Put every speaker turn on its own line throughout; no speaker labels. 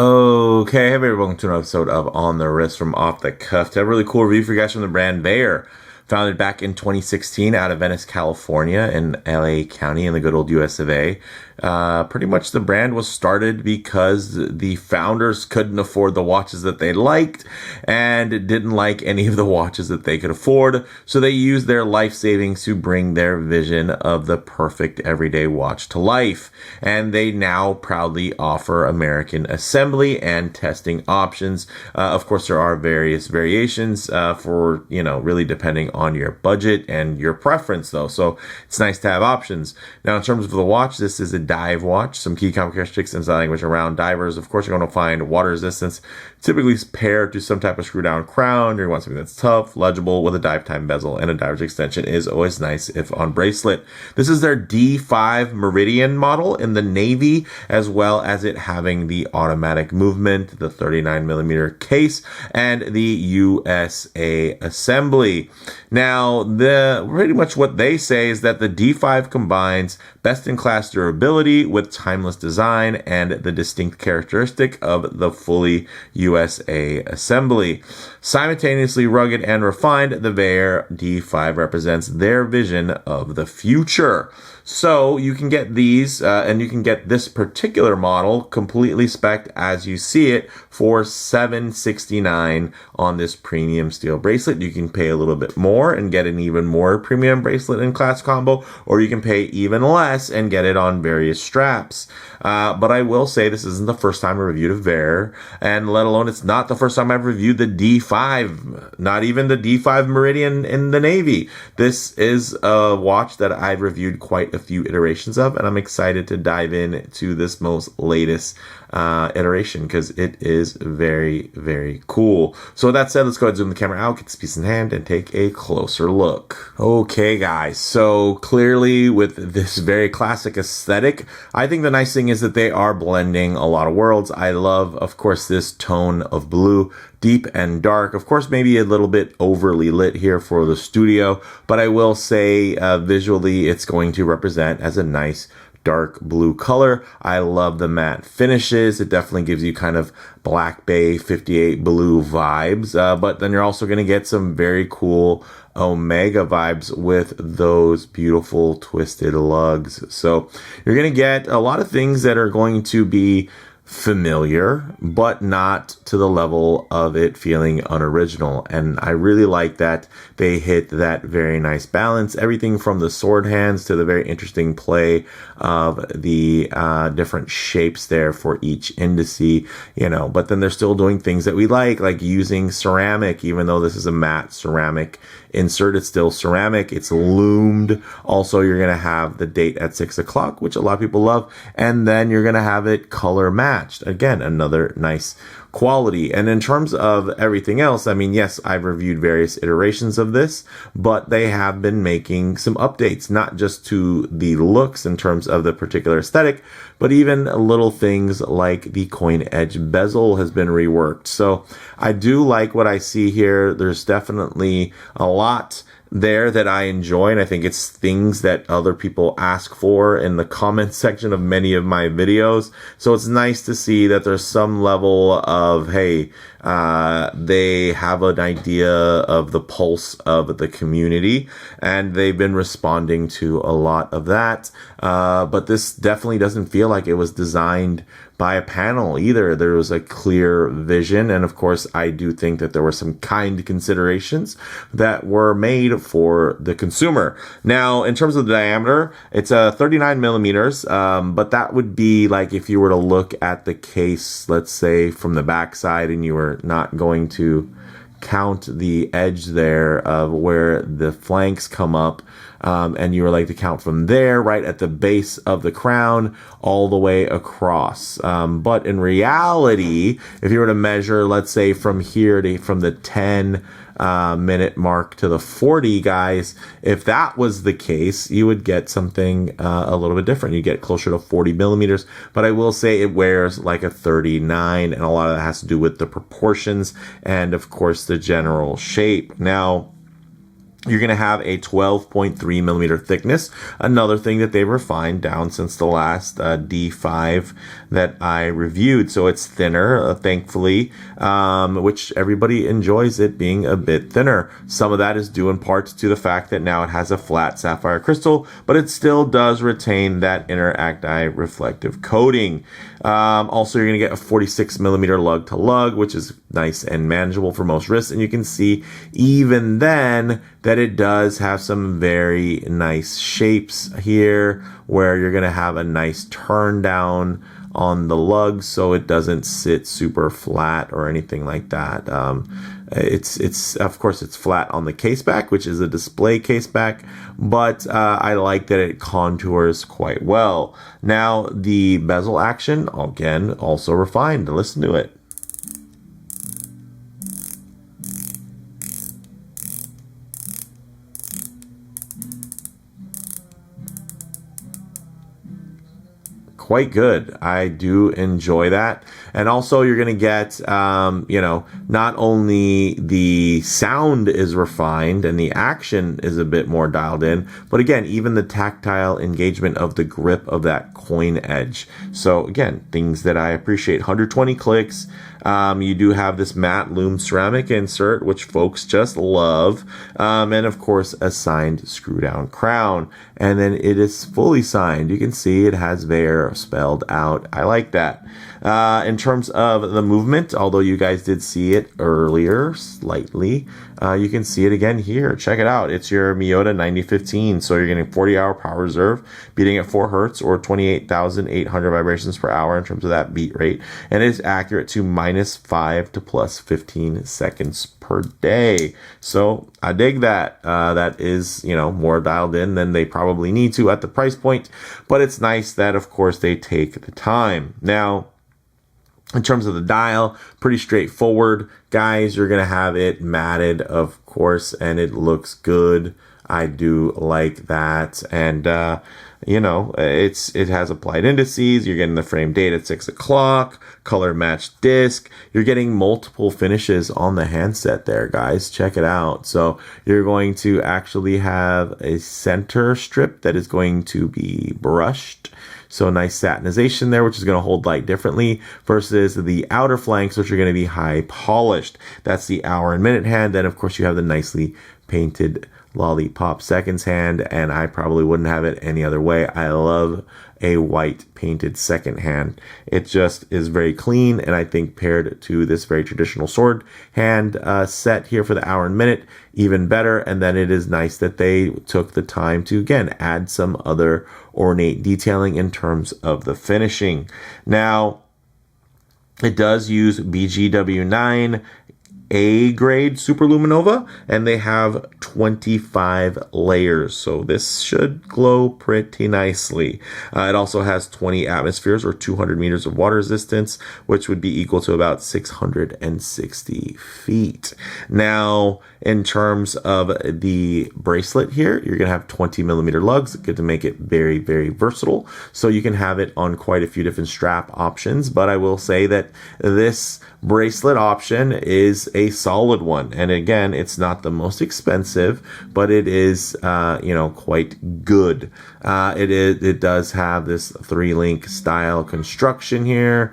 Okay, hey everybody, welcome to another episode of On the Wrist from Off the Cuff. To have a really cool review for you guys from the brand Vaer. Founded back in 2016 out of Venice, California in LA County in the good old US of A. Pretty much the brand was started because the founders couldn't afford the watches that they liked and didn't like any of the watches that they could afford. So they used their life savings to bring their vision of the perfect everyday watch to life. And they now proudly offer American assembly and testing options. Of course, there are various variations for, really depending on your budget and your preference though. So it's nice to have options. Now, in terms of the watch, this is a dive watch. Some key characteristics and language around divers. Of course, you're going to find water resistance, typically paired to some type of screw down crown. You want something that's tough, legible with a dive time bezel, and a diver's extension is always nice if on bracelet. This is their D5 Meridian model in the navy, as well as it having the automatic movement, the 39mm case, and the USA assembly. Now, pretty much what they say is that the D5 combines best-in-class durability with timeless design and the distinct characteristic of the fully USA assembly. Simultaneously rugged and refined, the Vaer D5 represents their vision of the future. So you can get these, and you can get this particular model completely spec'd as you see it for $769 on this premium steel bracelet. You can pay a little bit more and get an even more premium bracelet in class combo, or you can pay even less and get it on various straps. But I will say this isn't the first time I reviewed a Vaer, and let alone it's not the first time I've reviewed the D5, not even the D5 Meridian in the Navy. This is a watch that I've reviewed quite a few iterations of, and I'm excited to dive into this most latest iteration because it is very, very cool. So with that said, let's go ahead and zoom the camera out, get this piece in hand, and take a closer look. Okay, guys, so clearly with this very classic aesthetic, I think the nice thing is that they are blending a lot of worlds. I love, of course, this tone of blue, deep and dark. Of course, maybe a little bit overly lit here for the studio, but I will say visually it's going to represent as a nice dark blue color. I love the matte finishes. It definitely gives you kind of Black Bay 58 blue vibes, but then you're also going to get some very cool Omega vibes with those beautiful twisted lugs. So you're going to get a lot of things that are going to be familiar, but not to the level of it feeling unoriginal. And I really like that they hit that very nice balance. Everything from the sword hands to the very interesting play of the different shapes there for each indice, but then they're still doing things that we like using ceramic, even though this is a matte ceramic insert, it's still ceramic. It's loomed. Also, you're going to have the date at 6 o'clock, which a lot of people love. And then you're going to have it color matched. Again, another nice quality. And in terms of everything else, I mean, yes, I've reviewed various iterations of this, but they have been making some updates, not just to the looks in terms of the particular aesthetic, but even little things like the coin edge bezel has been reworked. So I do like what I see here. There's definitely a lot there that I enjoy, and I think it's things that other people ask for in the comment section of many of my videos. So it's nice to see that there's some level of, hey, they have an idea of the pulse of the community, and they've been responding to a lot of that. But this definitely doesn't feel like it was designed by a panel either. There was a clear vision, and of course I do think that there were some kind considerations that were made for the consumer. Now, in terms of the diameter, it's 39 millimeters, but that would be like if you were to look at the case, let's say from the back side, and you were not going to count the edge there of where the flanks come up, and you were like to count from there right at the base of the crown all the way across. But in reality, if you were to measure, let's say from here to from the 10 minute mark to the 40, guys, if that was the case, you would get something a little bit different. You get closer to 40 millimeters, but I will say it wears like a 39, and a lot of that has to do with the proportions and of course the general shape. Now, You're going to have a 12.3 millimeter thickness. Another thing that they refined down since the last D5 that I reviewed. So it's thinner, thankfully, which everybody enjoys it being a bit thinner. Some of that is due in part to the fact that now it has a flat sapphire crystal, but it still does retain that inner acti reflective coating. Also, you're going to get a 46 millimeter lug to lug, which is nice and manageable for most wrists. And you can see even then that it does have some very nice shapes here where you're going to have a nice turn down on the lug so it doesn't sit super flat or anything like that. It's of course it's flat on the case back, which is a display case back, but I like that it contours quite well. Now the bezel action, again, also refined. Listen to it. Quite good. I do enjoy that. And also you're going to get, not only the sound is refined and the action is a bit more dialed in, but again, even the tactile engagement of the grip of that coin edge. So again, things that I appreciate. 120 clicks. You do have this matte Lume ceramic insert, which folks just love. And of course, a signed screw down crown. And then it is fully signed. You can see it has Vaer spelled out. I like that. In terms of the movement, although you guys did see it earlier slightly, you can see it again here. Check it out. It's your Miyota 9015. So you're getting 40-hour power reserve, beating at 4 hertz or 28,800 vibrations per hour in terms of that beat rate. And it is accurate to -5 to +15 seconds per day. So I dig that. That is, more dialed in than they probably need to at the price point. But it's nice that, of course, they take the time. Now, in terms of the dial, pretty straightforward. Guys, you're going to have it matted, of course, and it looks good. I do like that. And, it has applied indices. You're getting the frame date at 6 o'clock, color matched disc. You're getting multiple finishes on the handset there, guys. Check it out. So you're going to actually have a center strip that is going to be brushed. So nice satinization there, which is going to hold light differently versus the outer flanks, which are going to be high polished. That's the hour and minute hand. Then, of course, you have the nicely painted lollipop seconds hand, and I probably wouldn't have it any other way. I love a white painted second hand. It just is very clean, and I think paired to this very traditional sword hand set here for the hour and minute, even better. And then it is nice that they took the time to, again, add some other ornate detailing in terms of the finishing. Now, it does use BGW9 A grade superluminova, and they have 25 layers, so this should glow pretty nicely. It also has 20 atmospheres or 200 meters of water resistance, which would be equal to about 660 feet. Now, in terms of the bracelet here, you're going to have 20 millimeter lugs, good to make it very, very versatile. So you can have it on quite a few different strap options, but I will say that this bracelet option is a solid one. And again, it's not the most expensive, but it is, quite good. It does have this 3-link style construction here,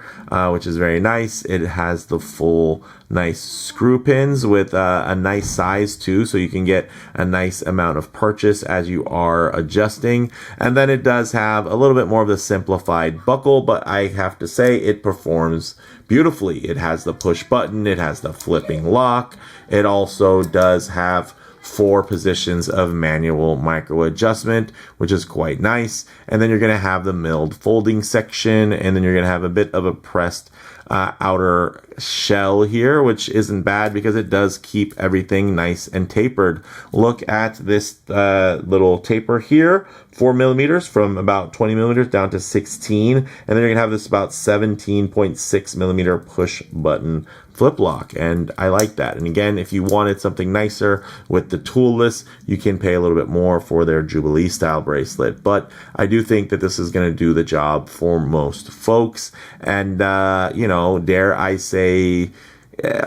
which is very nice. It has the full nice screw pins with a nice size too, so you can get a nice amount of purchase as you are adjusting. And then it does have a little bit more of the simplified buckle, but I have to say it performs beautifully. It has the push button, it has the flipping lock. It also does have 4 positions of manual micro adjustment, which is quite nice. And then you're going to have the milled folding section, and then you're going to have a bit of a pressed outer shell here, which isn't bad because it does keep everything nice and tapered. Look at this little taper here, 4 millimeters from about 20 millimeters down to 16, and then you're gonna have this about 17.6 millimeter push button flip lock, and I like that. And again, if you wanted something nicer with the toolless, you can pay a little bit more for their Jubilee style bracelet, but I do think that this is going to do the job for most folks. And dare I say,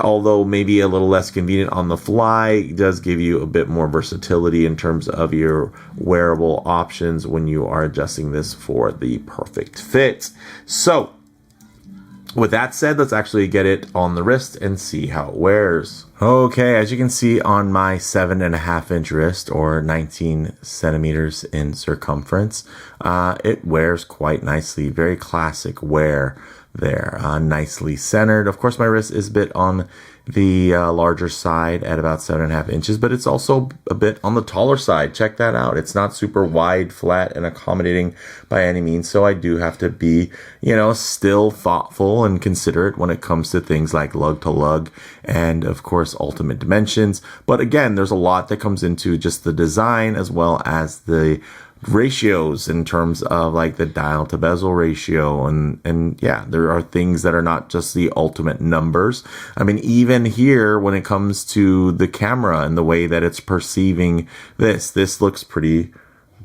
although maybe a little less convenient on the fly, it does give you a bit more versatility in terms of your wearable options when you are adjusting this for the perfect fit. So with that said, let's actually get it on the wrist and see how it wears. Okay, as you can see on my 7.5-inch wrist, or 19 centimeters in circumference, it wears quite nicely. Very classic wear there. Nicely centered. Of course, my wrist is a bit on the larger side at about 7.5 inches, but it's also a bit on the taller side. Check that out. It's not super wide, flat, and accommodating by any means. So I do have to be, still thoughtful and considerate when it comes to things like lug to lug and, of course, ultimate dimensions. But again, there's a lot that comes into just the design as well as the ratios in terms of like the dial to bezel ratio, and yeah, there are things that are not just the ultimate numbers. I mean, even here when it comes to the camera and the way that it's perceiving this looks pretty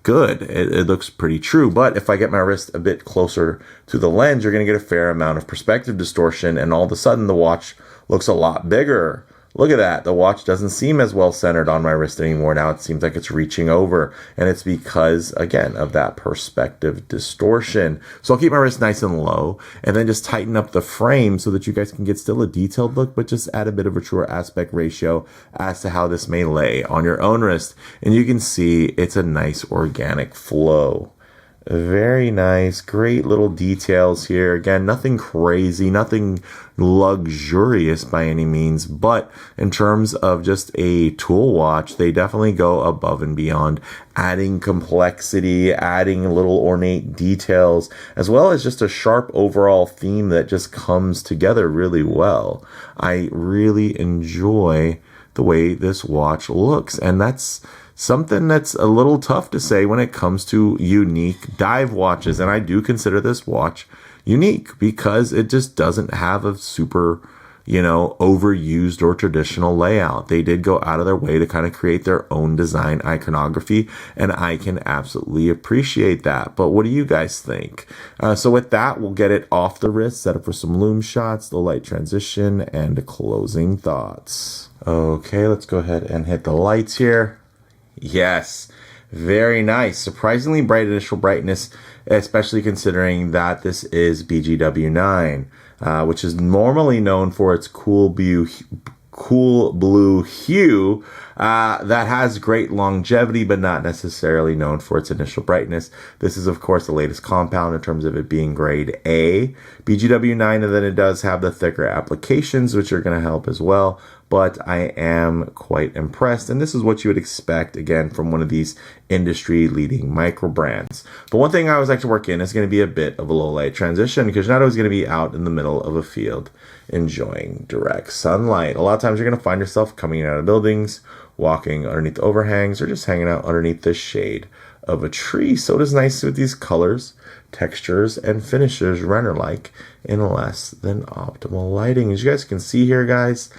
good. It looks pretty true. But if I get my wrist a bit closer to the lens, you're going to get a fair amount of perspective distortion, and all of a sudden the watch looks a lot bigger. Look at that. The watch doesn't seem as well centered on my wrist anymore. Now it seems like it's reaching over, and it's because, again, of that perspective distortion. So I'll keep my wrist nice and low and then just tighten up the frame so that you guys can get still a detailed look, but just add a bit of a truer aspect ratio as to how this may lay on your own wrist. And you can see it's a nice organic flow. Very nice. Great little details here. Again, nothing crazy, nothing luxurious by any means, but in terms of just a tool watch, they definitely go above and beyond, adding complexity, adding little ornate details, as well as just a sharp overall theme that just comes together really well. I really enjoy the way this watch looks, and that's something that's a little tough to say when it comes to unique dive watches. And I do consider this watch unique because it just doesn't have a super, overused or traditional layout. They did go out of their way to kind of create their own design iconography, and I can absolutely appreciate that. But what do you guys think? So with that, we'll get it off the wrist, set up for some Lume shots, the light transition, and closing thoughts. Okay, let's go ahead and hit the lights here. Yes, very nice. Surprisingly bright initial brightness, especially considering that this is BGW9, which is normally known for its cool blue hue that has great longevity, but not necessarily known for its initial brightness. This is, of course, the latest compound in terms of it being grade A, BGW9, and then it does have the thicker applications, which are going to help as well. But I am quite impressed, and this is what you would expect, again, from one of these industry-leading micro brands. But one thing I always like to work in is going to be a bit of a low-light transition, because you're not always going to be out in the middle of a field enjoying direct sunlight. A lot of times you're going to find yourself coming out of buildings, walking underneath overhangs, or just hanging out underneath the shade of a tree. So it is nice with these colors, textures, and finishes render-like in less than optimal lighting. As you guys can see here, guys,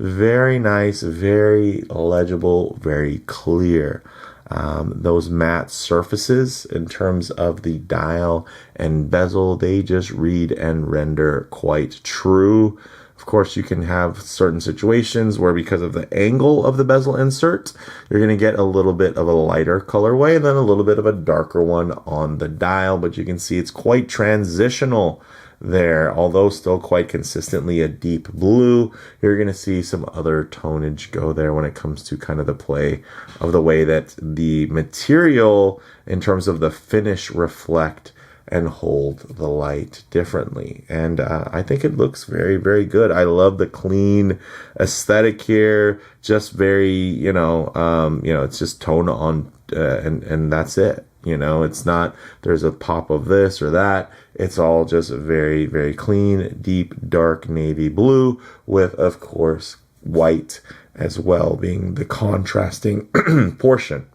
very nice, very legible, very clear. Those matte surfaces in terms of the dial and bezel, they just read and render quite true. Of course, you can have certain situations where, because of the angle of the bezel insert, you're going to get a little bit of a lighter colorway and then a little bit of a darker one on the dial, but you can see it's quite transitional there. Although still quite consistently a deep blue, you're going to see some other tonage go there when it comes to kind of the play of the way that the material in terms of the finish reflect and hold the light differently. And I think it looks very, very good. I love the clean aesthetic here. Just very, it's just tone on, and that's it. It's not, there's a pop of this or that. It's all just very, very clean, deep, dark navy blue with, of course, white as well being the contrasting portion.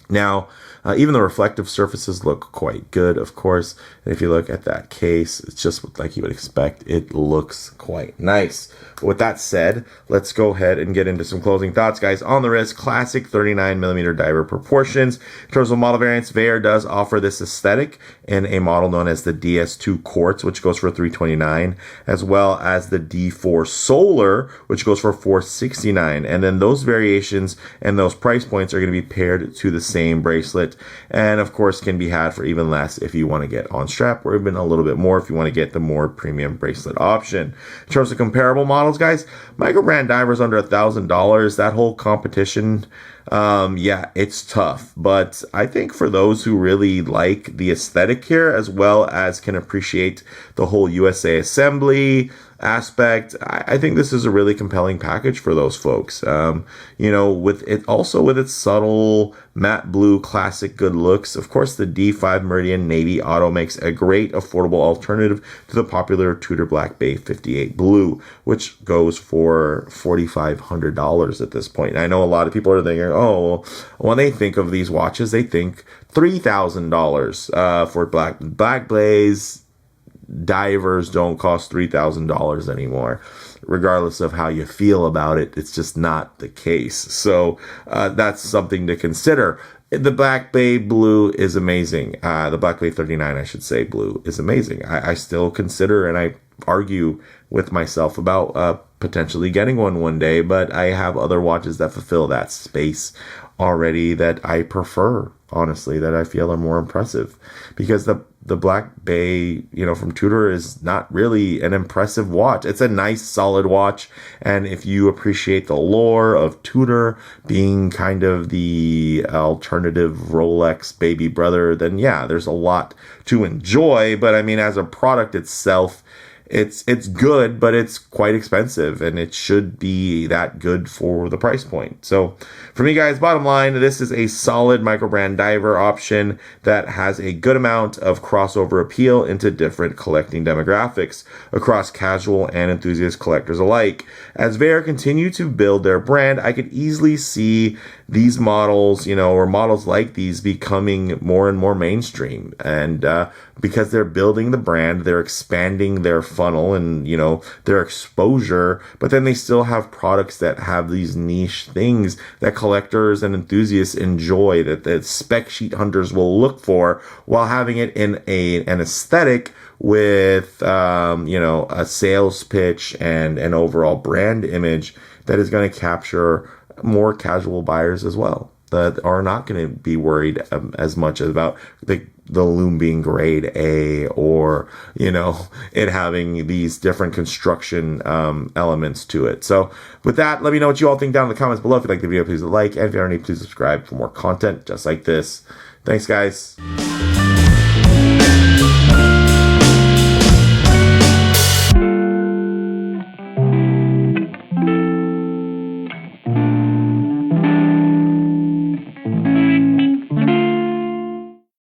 Now, Even the reflective surfaces look quite good, of course. And if you look at that case, it's just like you would expect. It looks quite nice. With that said, let's go ahead and get into some closing thoughts, guys. On the wrist, classic 39mm diver proportions. In terms of model variants, Vaer does offer this aesthetic in a model known as the DS2 Quartz, which goes for $329, as well as the D4 Solar, which goes for $469. And then those variations and those price points are going to be paired to the same bracelet, and of course can be had for even less if you want to get on strap, or even a little bit more if you want to get the more premium bracelet option. In terms of comparable models, guys, Microbrand divers under $1,000. That whole competition, yeah, it's tough. But I think for those who really like the aesthetic here, as well as can appreciate the whole USA assembly aspect, I think this is a really compelling package for those folks. You know, with it also with its subtle matte blue classic good looks. Of course, the D5 Meridian Navy Auto makes a great affordable alternative to the popular Tudor Black Bay 58 Blue, which goes for $4,500 at this point. And I know a lot of people are thinking, oh, well, when they think of these watches, they think $3,000 for Black Blaze. Divers don't cost $3,000 anymore. Regardless of how you feel about it, it's just not the case. So that's something to consider. The Black Bay Blue is amazing. The Black Bay 39, I should say, Blue is amazing. I still consider, and I argue with myself about potentially getting one day, but I have other watches that fulfill that space already that I prefer, honestly, that I feel are more impressive. Because the Black Bay, you know, from Tudor is not really an impressive watch. It's a nice, solid watch. And if you appreciate the lore of Tudor being kind of the alternative Rolex baby brother, then yeah, there's a lot to enjoy. But I mean, as a product itself, it's good, but it's quite expensive, and it should be that good for the price point. So for me, guys, bottom line, this is a solid Microbrand diver option that has a good amount of crossover appeal into different collecting demographics across casual and enthusiast collectors alike. As Vaer continue to build their brand, I could easily see these models, you know, or models like these becoming more and more mainstream. And because they're building the brand, they're expanding their funnel and, you know, their exposure, but then they still have products that have these niche things that collectors and enthusiasts enjoy, that spec sheet hunters will look for, while having it in an aesthetic with, you know, a sales pitch and an overall brand image that is going to capture more casual buyers as well, that are not going to be worried as much about the Lume being grade A, or, you know, it having these different construction elements to it. So with that, let me know what you all think down in the comments below. If you like the video, please like, and if you already, please subscribe for more content just like this. Thanks, guys.